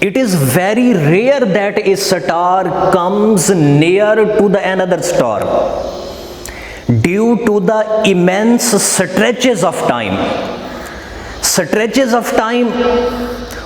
it is very rare that a star comes near to the another star due to the immense stretches of time. Stretches of time,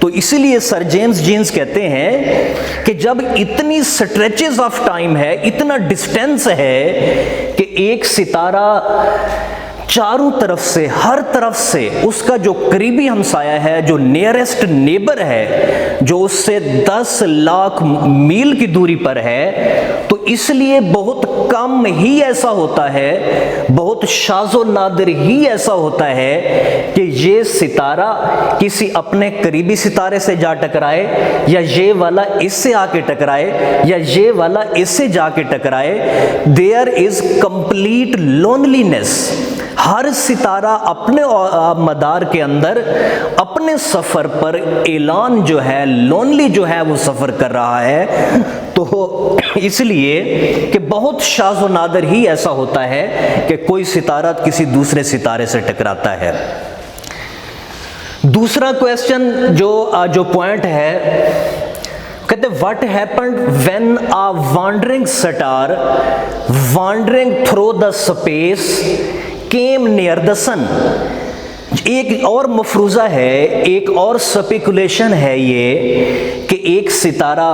تو اسی لیے سر James jeans کہتے ہیں کہ جب اتنی سٹریچز of time ہے، اتنا ڈسٹینس ہے کہ ایک ستارہ چاروں طرف سے، ہر طرف سے اس کا جو قریبی ہمسایہ ہے، جو نیئرسٹ نیبر ہے، جو اس سے 10 لاکھ میل کی دوری پر ہے، تو اس لیے بہت کم ہی ایسا ہوتا ہے، بہت شاذ و نادر ہی ایسا ہوتا ہے کہ یہ ستارہ کسی اپنے قریبی ستارے سے جا ٹکرائے، یا یہ والا اس سے آ کے ٹکرائے، یا یہ والا اس سے جا کے ٹکرائے۔ دیر از کمپلیٹ لونلینس۔ ہر ستارہ اپنے مدار کے اندر اپنے سفر پر اعلان جو ہے، لونلی جو ہے وہ سفر کر رہا ہے۔ تو اس لیے کہ بہت شاذ و نادر ہی ایسا ہوتا ہے کہ کوئی ستارہ کسی دوسرے ستارے سے ٹکراتا ہے۔ دوسرا کویسچن جو پوائنٹ ہے، کہتے what happened when a wandering star wandering through the space came near the sun۔ ایک اور مفروضہ ہے، ایک اور سپیکولیشن ہے یہ کہ ایک ستارہ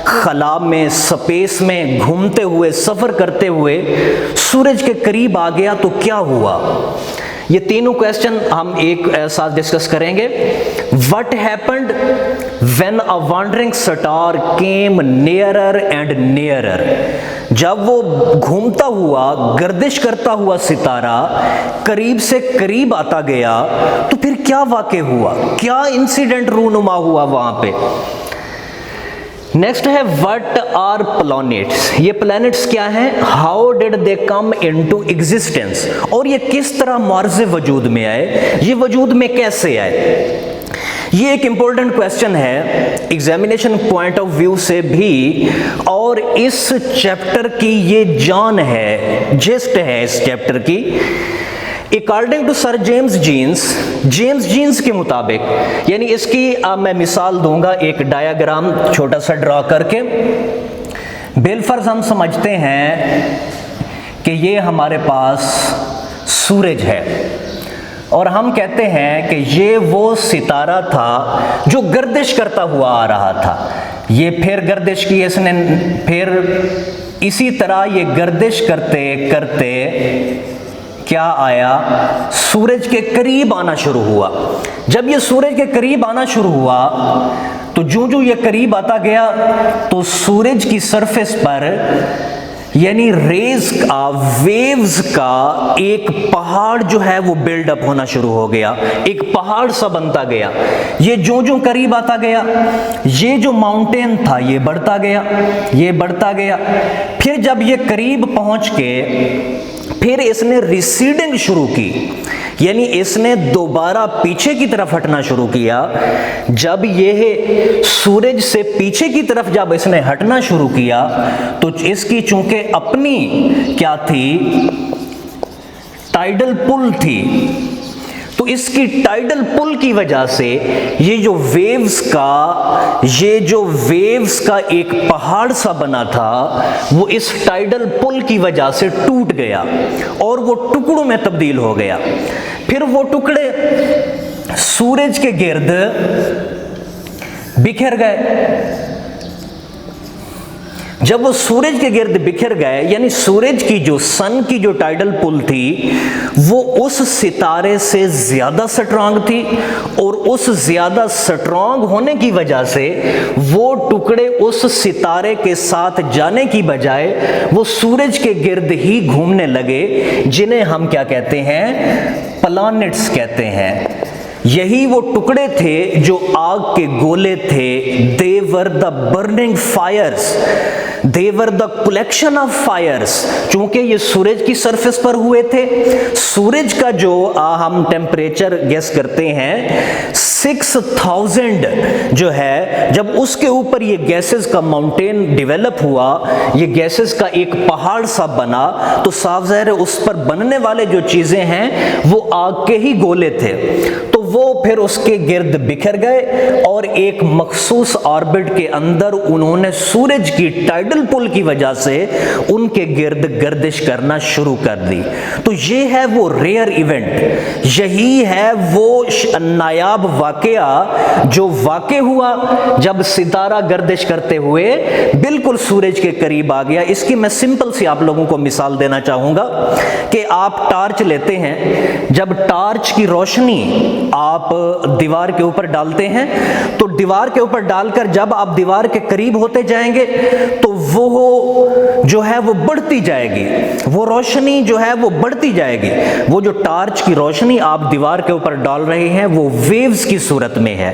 خلا میں، سپیس میں گھومتے ہوئے، سفر کرتے ہوئے سورج کے قریب آ گیا تو کیا ہوا۔ یہ تینوں کویسچن ہم ایک ساتھ ڈسکس کریں گے۔ What happened when a wandering star came nearer and nearer؟ جب وہ گھومتا ہوا، گردش کرتا ہوا ستارہ قریب سے قریب آتا گیا تو پھر کیا واقع ہوا، کیا انسیڈنٹ رونما ہوا وہاں پہ۔ نیکسٹ ہے وٹ آر پلانیٹس، یہ پلانیٹس کیا ہیں، how did they come into existence, اور یہ کس طرح معرض وجود میں آئے، یہ وجود میں کیسے آئے۔ یہ ایک امپورٹنٹ کویسچن ہے ایگزامینیشن پوائنٹ آف ویو سے بھی، اور اس چیپٹر کی یہ جان ہے، جسٹ ہے اس چیپٹر کی۔ According to sir James Jeans کے مطابق، یعنی اس کی میں مثال دوں گا ایک ڈایاگرام چھوٹا سا ڈرا کر کے۔ بالفرض ہم سمجھتے ہیں کہ یہ ہمارے پاس سورج ہے، اور ہم کہتے ہیں کہ یہ وہ ستارہ تھا جو گردش کرتا ہوا آ رہا تھا، یہ پھر گردش کی اس نے، پھر اسی طرح یہ گردش کرتے کرتے کیا آیا، سورج کے قریب آنا شروع ہوا۔ جب یہ سورج کے قریب آنا شروع ہوا تو جو یہ قریب آتا گیا تو سورج کی سرفیس پر یعنی ریز کا، ویوز کا ایک پہاڑ جو ہے وہ بلڈ اپ ہونا شروع ہو گیا، ایک پہاڑ سا بنتا گیا۔ یہ جو قریب آتا گیا، یہ جو ماؤنٹین تھا یہ بڑھتا گیا، یہ بڑھتا گیا۔ پھر جب یہ قریب پہنچ کے پھر اس نے ریسیڈنگ شروع کی، یعنی اس نے دوبارہ پیچھے کی طرف ہٹنا شروع کیا۔ جب یہ سورج سے پیچھے کی طرف جب اس نے ہٹنا شروع کیا تو اس کی چونکہ اپنی کیا تھی، ٹائیڈل پل تھی، تو اس کی ٹائیڈل پل کی وجہ سے یہ جو ویوز کا ایک پہاڑ سا بنا تھا وہ اس ٹائیڈل پل کی وجہ سے ٹوٹ گیا اور وہ ٹکڑوں میں تبدیل ہو گیا۔ پھر وہ ٹکڑے سورج کے گرد بکھر گئے۔ جب وہ سورج کے گرد بکھر گئے، یعنی سورج کی جو سن کی جو ٹائیڈل پل تھی وہ اس ستارے سے زیادہ سٹرانگ تھی، اور اس زیادہ سٹرانگ ہونے کی وجہ سے وہ ٹکڑے اس ستارے کے ساتھ جانے کی بجائے وہ سورج کے گرد ہی گھومنے لگے، جنہیں ہم کیا کہتے ہیں، پلانٹس کہتے ہیں۔ یہی وہ ٹکڑے تھے جو آگ کے گولے تھے۔ they were the burning fires, they were the collection of fires۔ چونکہ یہ سورج کی سرفیس پر ہوئے تھے، سورج کا جو ہم ٹیمپریچر گیس کرتے ہیں 6000 جو ہے، جب اس کے اوپر یہ گیسز کا ماؤنٹین ڈیولپ ہوا، یہ گیسز کا ایک پہاڑ سا بنا، تو صاف ظاہر ہے اس پر بننے والے جو چیزیں ہیں وہ آگ کے ہی گولے تھے۔ تو وہ پھر اس کے گرد بکھر گئے اور ایک مخصوص آربٹ کے اندر انہوں نے سورج کی ٹائیڈل پل کی وجہ سے ان کے گرد گردش کرنا شروع کر دی۔ تو یہ ہے وہ ریئر ایونٹ، یہی ہے وہ نایاب واقعہ جو واقع ہوا جب ستارہ گردش کرتے ہوئے بالکل سورج کے قریب آ گیا۔ اس کی میں سمپل سی آپ لوگوں کو مثال دینا چاہوں گا کہ آپ ٹارچ لیتے ہیں، جب ٹارچ کی روشنی آپ دیوار کے اوپر ڈالتے ہیں تو دیوار کے اوپر ڈال کر جب آپ دیوار کے قریب ہوتے جائیں گے تو وہ جو ہے وہ بڑھتی جائے گی، وہ روشنی جو ہے وہ بڑھتی جائے گی۔ وہ جو ٹارچ کی روشنی آپ دیوار کے اوپر ڈال رہے ہیں وہ ویوز کی صورت میں ہے۔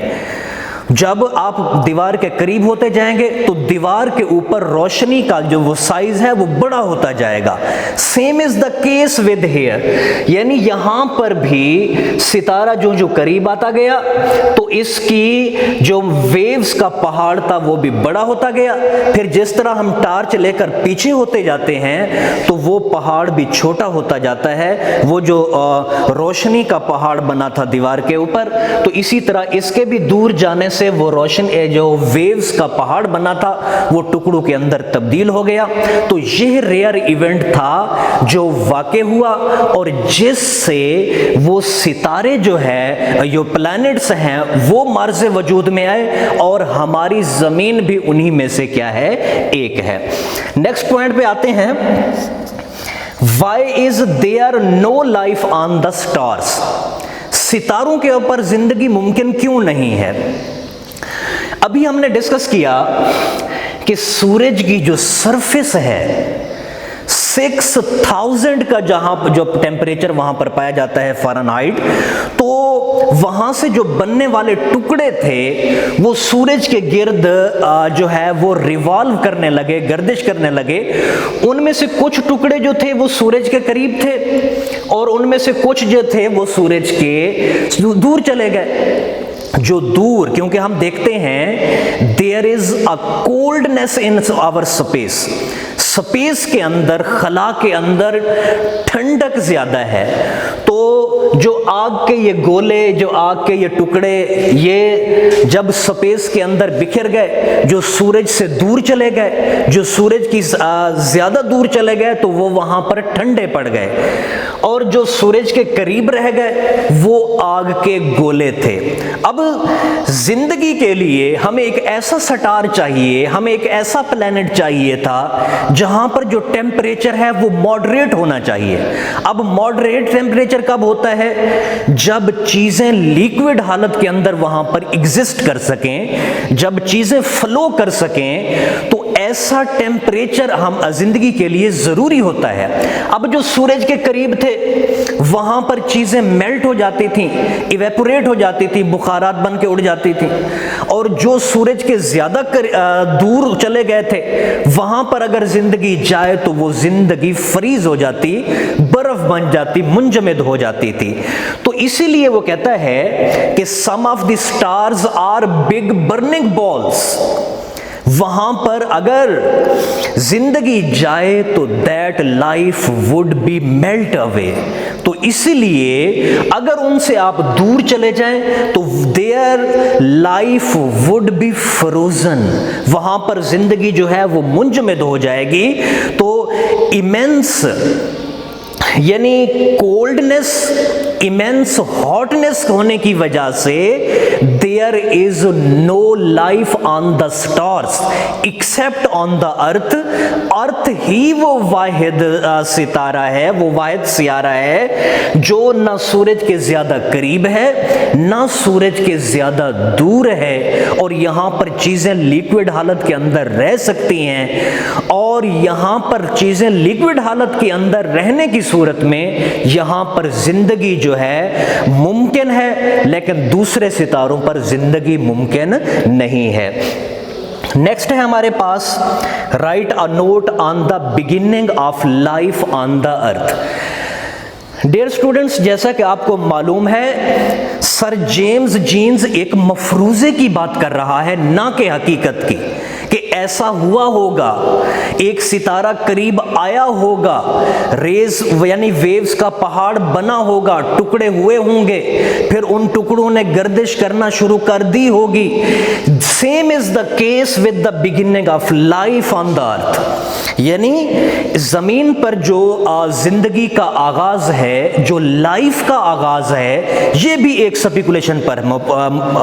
جب آپ دیوار کے قریب ہوتے جائیں گے تو دیوار کے اوپر روشنی کا جو وہ سائز ہے وہ بڑا ہوتا جائے گا۔ Same is the case with here, یعنی یہاں پر بھی ستارہ جو قریب آتا گیا تو اس کی جو ویوز کا پہاڑ تھا وہ بھی بڑا ہوتا گیا، پھر جس طرح ہم ٹارچ لے کر پیچھے ہوتے جاتے ہیں تو وہ پہاڑ بھی چھوٹا ہوتا جاتا ہے، وہ جو روشنی کا پہاڑ بنا تھا دیوار کے اوپر، تو اسی طرح اس کے بھی دور جانے سے وہ روشن جو ویوز کا پہاڑ بنا تھا وہ ٹکڑوں کے اندر تبدیل ہو گیا۔ تو یہ ریئر ایونٹ تھا جو واقع ہوا اور جس سے وہ ستارے جو ہے جو پلانٹس ہیں وہ مارز وجود میں آئے اور ہماری زمین بھی انہی میں سے کیا ہے، ایک ہے۔ نیکسٹ پوائنٹ پہ آتے ہیں، why is there no life on the stars؟ ستاروں کے اوپر زندگی ممکن کیوں نہیں ہے؟ ابھی ہم نے ڈسکس کیا کہ سورج کی جو سرفیس ہے 6000 کا جہاں جو ٹیمپریچر وہاں پر پایا جاتا ہے فارنہائٹ، تو وہاں سے جو بننے والے ٹکڑے تھے وہ سورج کے گرد جو ہے وہ ریوالو کرنے لگے، گردش کرنے لگے۔ ان میں سے کچھ ٹکڑے جو تھے وہ سورج کے قریب تھے اور ان میں سے کچھ جو تھے وہ سورج کے دور چلے گئے۔ جو دور، کیونکہ ہم دیکھتے ہیں there is a coldness in our space، space کے اندر، خلا کے اندر ٹھنڈک زیادہ ہے، تو جو آگ کے یہ گولے، جو آگ کے یہ ٹکڑے، یہ جب سپیس کے اندر بکھر گئے، جو سورج سے دور چلے گئے، جو سورج کی زیادہ دور چلے گئے تو وہ وہاں پر ٹھنڈے پڑ گئے، اور جو سورج کے قریب رہ گئے وہ آگ کے گولے تھے۔ اب زندگی کے لیے ہمیں ایک ایسا سٹار چاہیے، ہمیں ایک ایسا پلانٹ چاہیے تھا جہاں پر جو ٹیمپریچر ہے وہ ماڈریٹ ہونا چاہیے۔ اب ماڈریٹ ٹیمپریچر کب ہوتا ہے؟ جب چیزیں لیکوڈ حالت کے اندر وہاں پر ایگزسٹ کر سکیں، جب چیزیں فلو کر سکیں، تو ایسا ٹیمپریچر ہم زندگی کے لیے ضروری ہوتا ہے۔ اب جو سورج کے قریب تھے وہاں پر چیزیں میلٹ ہو جاتی تھیں، ایویپوریٹ ہو جاتی تھیں، بخارات بن کے اڑ جاتی تھیں، اور جو سورج کے زیادہ دور چلے گئے تھے وہاں پر اگر زندگی جائے تو وہ زندگی فریز ہو جاتی، برف بن جاتی، منجمد ہو جاتی تھی۔ تو اسی لیے وہ کہتا ہے کہ some of the stars are big burning balls، وہاں پر اگر زندگی جائے تو that life would be melt away, تو اسی لیے اگر ان سے آپ دور چلے جائیں تو there life would be frozen, وہاں پر زندگی جو ہے وہ منجمد ہو جائے گی۔ تو ایمنس یعنی کولڈنس، ایمنس ہاٹنس ہونے کی وجہ سے there is no life on the stars except on the earth، ارتھ ہی وہ واحد ستارہ ہے، وہ واحد سیارہ ہے جو نہ سورج کے زیادہ قریب ہے نہ سورج کے زیادہ دور ہے، اور یہاں پر چیزیں لیکوڈ حالت کے اندر رہ سکتی ہیں، اور یہاں پر چیزیں لیکوڈ حالت کے اندر رہنے کی صورت میں یہاں پر زندگی جو ہے ممکن ہے، لیکن دوسرے ستاروں پر زندگی ممکن نہیں ہے۔ نیکسٹ ہے ہمارے پاس write a note on the beginning of life on the earth. Dear students, جیسا کہ آپ کو معلوم ہے سر جیمز جینز ایک مفروضے کی بات کر رہا ہے، نہ کہ حقیقت کی، کہ ایسا ہوا ہوگا، ایک ستارہ قریب آیا ہوگا، ریز یعنی ویوز کا پہاڑ بنا ہوگا، ٹکڑے ہوئے ہوں گے، پھر ان ٹکڑوں نے گردش کرنا شروع کر دی ہوگی۔ Same is the case with the beginning of life on the earth, یعنی زمین پر جو زندگی کا آغاز ہے، جو لائف کا آغاز ہے، یہ بھی ایک سپیکولیشن پر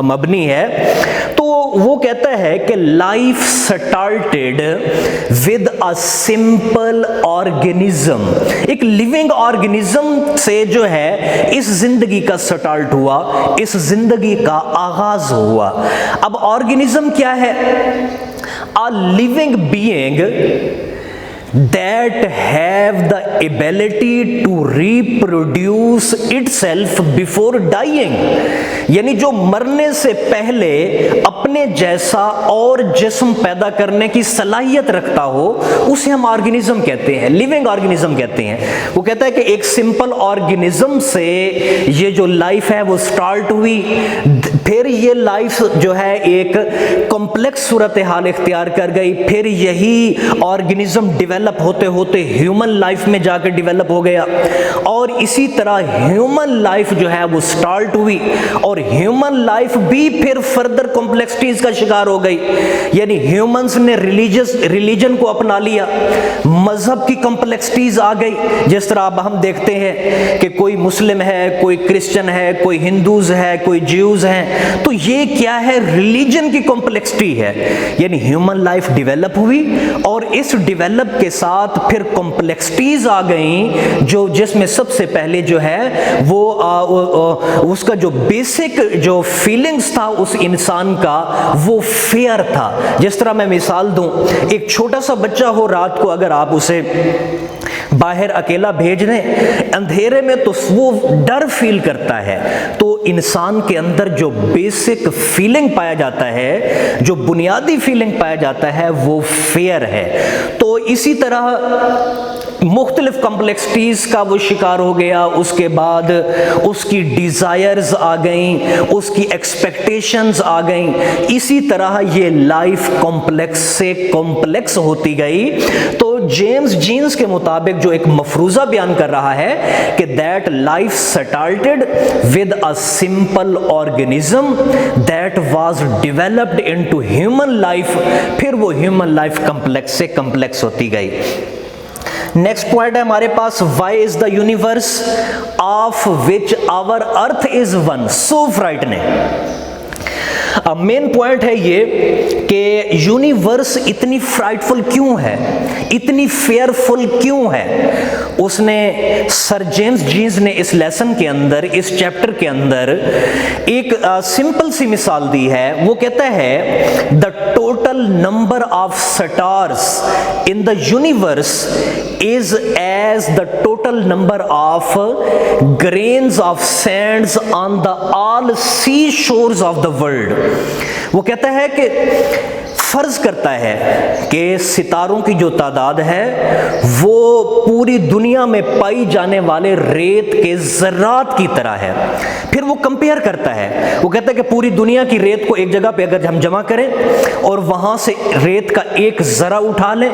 مبنی ہے۔ تو وہ کہتا ہے کہ life started with a simple organism, ایک لیونگ آرگینزم سے جو ہے اس زندگی کا سٹارٹ ہوا، اس زندگی کا آغاز ہوا۔ اب آرگینزم کیا ہے؟ A living being that have the ability to reproduce itself before dying، یعنی جو مرنے سے پہلے اپنے جیسا اور جسم پیدا کرنے کی صلاحیت رکھتا ہو، اسے ہم آرگینزم کہتے ہیں، لیونگ آرگینزم کہتے ہیں۔ وہ کہتا ہے کہ ایک سمپل آرگینزم سے یہ جو لائف ہے وہ سٹارٹ ہوئی، پھر یہ لائف جو ہے ایک کمپلیکس صورتحال اختیار کر گئی، پھر یہی آرگینزم ڈیولپ ہوتے ہوتے ہیومن لائف میں جا کے ڈیولپ ہو گیا، اور اسی طرح ہیومن لائف جو ہے وہ سٹارٹ ہوئی، اور ہیومن لائف بھی پھر فردر کمپلیکسٹیز کا شکار ہو گئی، یعنی ہیومنز نے ریلیجن کو اپنا لیا، مذہب کی کمپلیکسٹیز آ گئی، جس طرح اب ہم دیکھتے ہیں کہ کوئی مسلم ہے، کوئی کرسچن ہے، کوئی ہندوز ہے، کوئی جیوز ہیں، تو یہ کیا ہے؟ ریلیجن کی کمپلیکسٹی ہے، یعنی ہیومن لائف ڈیولپ ہوئی، اور اس ڈیولپ کے ساتھ پھر کمپلیکسٹیز آ گئیں، جو جس میں سب سے پہلے جو ہے وہ اس کا جو بیسک جو فیلنگز تھا اس انسان کا، وہ فیئر تھا۔ جس طرح میں مثال دوں، ایک چھوٹا سا بچہ ہو، رات کو اگر آپ اسے باہر اکیلا بھیج دیں اندھیرے میں، تو وہ ڈر فیل کرتا ہے۔ تو انسان کے اندر جو بیسک فیلنگ پایا جاتا ہے، جو بنیادی فیلنگ پایا جاتا ہے، وہ فیئر ہے۔ تو اسی طرح مختلف کمپلیکسٹیز کا وہ شکار ہو گیا، اس کے بعد اس کی ڈیزائرز آ گئیں، اس کی ایکسپیکٹیشنز آ گئیں، اسی طرح یہ لائف کمپلیکس سے کمپلیکس ہوتی گئی۔ تو جیمز جینز کے مطابق جو ایک مفروضہ بیان کر رہا ہے کہ that life started with a simple organism that was developed into human life, پھر وہ ہیومن لائف کمپلیکس سے کمپلیکس ہوتی گئی۔ نیکسٹ پوائنٹ ہے ہمارے پاس، why is the universe of which our earth is one so frightening. Main point ہے یہ کہ یونیورس اتنی فرائٹفل کیوں ہے، اتنی فیئرفل کیوں ہے؟ اس نے سر جیمز جینز نے اس لیسن کے اندر، اس چیپٹر کے اندر ایک سمپل سی مثال دی ہے۔ وہ کہتا ہے the total number of stars in the universe is as the total number of grains of sands on the all seashores of the world۔ وہ کہتا ہے کہ فرض کرتا ہے کہ ستاروں کی جو تعداد ہے وہ پوری دنیا میں پائی جانے والے ریت کے ذرات کی طرح ہے۔ پھر وہ کمپیئر کرتا ہے، وہ کہتا ہے کہ پوری دنیا کی ریت کو ایک جگہ پہ اگر ہم جمع کریں اور وہاں سے ریت کا ایک ذرہ اٹھا لیں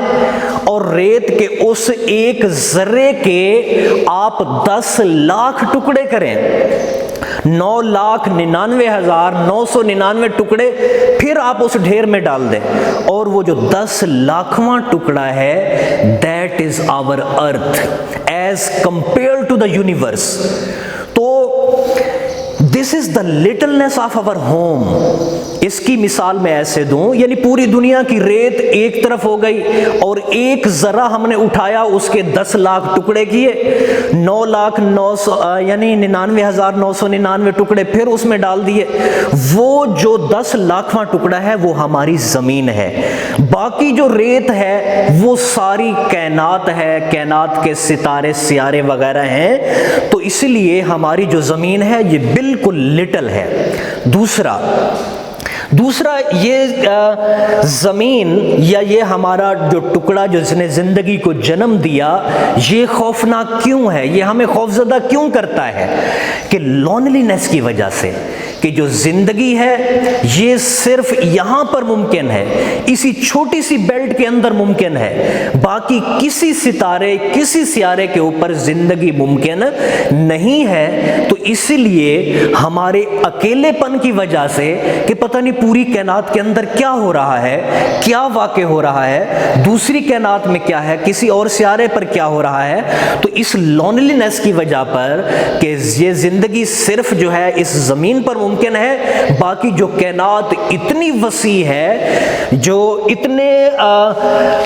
اور ریت کے اس ایک ذرے کے آپ 10 لاکھ ٹکڑے کریں، 9,99,999 ٹکڑے پھر آپ اس ڈھیر میں ڈال دیں، اور وہ جو 10 لاکھواں ٹکڑا ہے that is our earth as compared to the universe۔ تو this is the littleness of our home۔ اس کی مثال میں ایسے دوں، یعنی پوری دنیا کی ریت ایک طرف ہو گئی اور ایک ذرہ ہم نے اٹھایا، اس کے 10 لاکھ ٹکڑے کیے، 9,99,000 یعنی 99,999 ٹکڑے پھر اس میں ڈال دیے، وہ جو 10 لاکھواں ٹکڑا ہے وہ ہماری زمین ہے۔ باقی جو ریت ہے وہ ساری کائنات ہے، کائنات کے ستارے سیارے وغیرہ ہیں، تو اس لیے ہماری جو زمین ہے یہ بالکل لٹل ہے۔ دوسرا یہ زمین یا یہ ہمارا جو ٹکڑا جس نے زندگی کو جنم دیا، یہ خوفناک کیوں ہے، یہ ہمیں خوفزدہ کیوں کرتا ہے؟ کہ لونلینس کی وجہ سے، کہ جو زندگی ہے یہ صرف یہاں پر ممکن ہے، اسی چھوٹی سی بیلٹ کے اندر ممکن ہے، باقی کسی ستارے کسی سیارے کے اوپر زندگی ممکن نہیں ہے۔ تو اسی لیے ہمارے اکیلے پن کی وجہ سے کہ پتہ نہیں پوری کائنات کے اندر کیا ہو رہا ہے، کیا واقع ہو رہا ہے، دوسری کائنات میں کیا ہے، کسی اور سیارے پر کیا ہو رہا ہے، تو اس لونلینس کی وجہ پر کہ یہ زندگی صرف جو ہے اس زمین پر ممکن ہے، باقی جو کائنات اتنی وسیع ہے، جو اتنے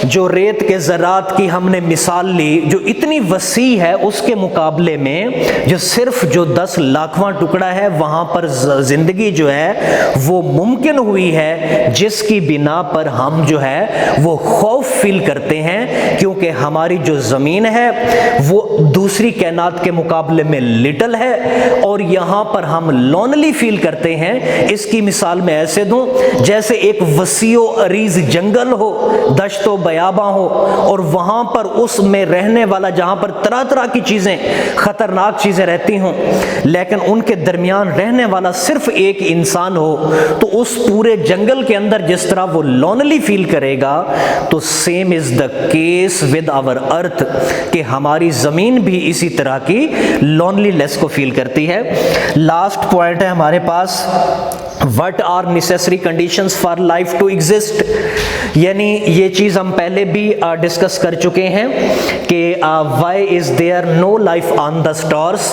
جو ریت کے ذرات کی ہم نے مثال لی، جو اتنی وسیع ہے، اس کے مقابلے میں جو صرف جو 10 لاکھواں ٹکڑا ہے وہاں پر زندگی جو ہے وہ ممکن ہوئی ہے، جس کی بنا پر ہم جو ہے وہ خوف فیل کرتے ہیں، کیونکہ ہماری جو زمین ہے وہ دوسری کائنات کے مقابلے میں لٹل ہے اور یہاں پر ہم لونلی فیل کرتے ہیں۔ اس کی مثال میں ایسے دوں جیسے ایک وسیع و عریض جنگل ہو، دشت و بیاباں ہو، اور وہاں پر اس میں رہنے والا جہاں پر طرح طرح کی چیزیں، خطرناک چیزیں رہتی ہوں، لیکن ان کے درمیان رہنے والا صرف ایک انسان ہو، تو اس پورے جنگل کے اندر جس طرح وہ لونلی فیل کرے گا، تو same is the case with our earth, کہ ہماری زمین بھی اسی طرح کی لونلی لیس کو فیل کرتی ہے۔ لاسٹ پوائنٹ ہے ہمارے پاس، what are necessary conditions for life to exist، یعنی یہ چیز ہم پہلے بھی ڈسکس کر چکے ہیں کہ why is there no life on the stars،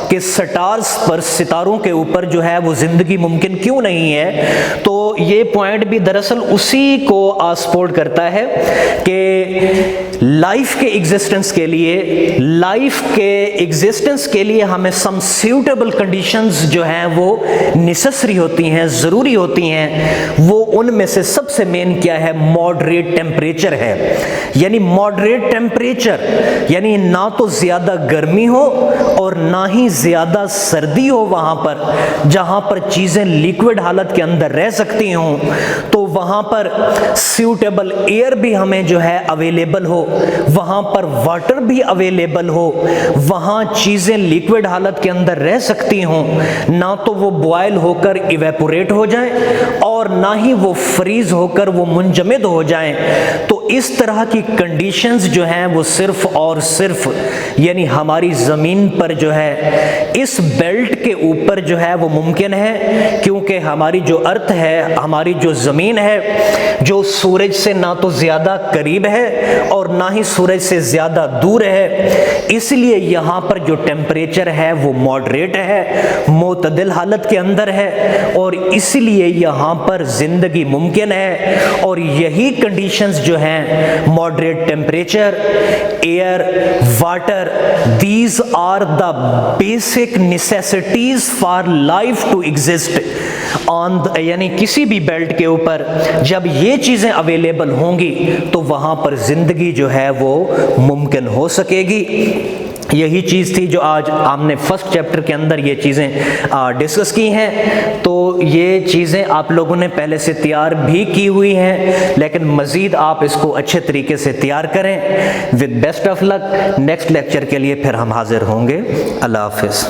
کہ سٹارز پر، ستاروں کے اوپر جو ہے وہ زندگی ممکن کیوں نہیں ہے۔ تو یہ پوائنٹ بھی دراصل اسی کو سپورٹ کرتا ہے کہ لائف کے ایگزسٹنس کے لیے ہمیں سم سیوٹیبل کنڈیشنز جو ہیں وہ نیسسری ہوتی ہیں، ضروری ہوتی ہیں۔ وہ ان میں سے سب سے مین کیا ہے؟ ماڈریٹ ٹیمپریچر ہے، یعنی ماڈریٹ ٹیمپریچر یعنی نہ تو زیادہ گرمی ہو اور نہ ہی زیادہ سردی ہو، وہاں پر جہاں پر چیزیں لیکوڈ حالت کے اندر رہ سکتی ہوں، تو وہاں پر سیوٹیبل ایئر بھی ہمیں جو ہے اویلیبل ہو، وہاں پر واٹر بھی اویلیبل ہو، وہاں چیزیں لیکوڈ حالت کے اندر رہ سکتی ہوں، نہ تو وہ بوائل ہو کر ایویپوریٹ ہو جائیں اور نہ ہی وہ فریز ہو کر وہ منجمد ہو جائیں۔ تو اس طرح کی کنڈیشنز جو ہیں وہ صرف اور صرف یعنی ہماری زمین پر جو ہے اس بیلٹ کے اوپر جو ہے وہ ممکن ہے، کیونکہ ہماری جو ارتھ ہے، ہماری جو زمین ہے، جو سورج سے نہ تو زیادہ قریب ہے اور نہ ہی سورج سے زیادہ دور ہے، اس لیے یہاں پر جو ٹیمپریچر ہے وہ ماڈریٹ ہے، معتدل حالت کے اندر ہے، اور اس لیے یہاں پر زندگی ممکن ہے۔ اور یہی کنڈیشنز جو ہیں moderate temperature, air, water, these are the basic necessities for life to exist on, یعنی کسی بھی بیلٹ کے اوپر جب یہ چیزیں اویلیبل ہوں گی تو وہاں پر زندگی جو ہے وہ ممکن ہو سکے گی۔ یہی چیز تھی جو آج ہم نے فرسٹ چیپٹر کے اندر یہ چیزیں ڈسکس کی ہیں۔ تو یہ چیزیں آپ لوگوں نے پہلے سے تیار بھی کی ہوئی ہیں، لیکن مزید آپ اس کو اچھے طریقے سے تیار کریں۔ With best of luck, next lecture کے لیے پھر ہم حاضر ہوں گے۔ اللہ حافظ۔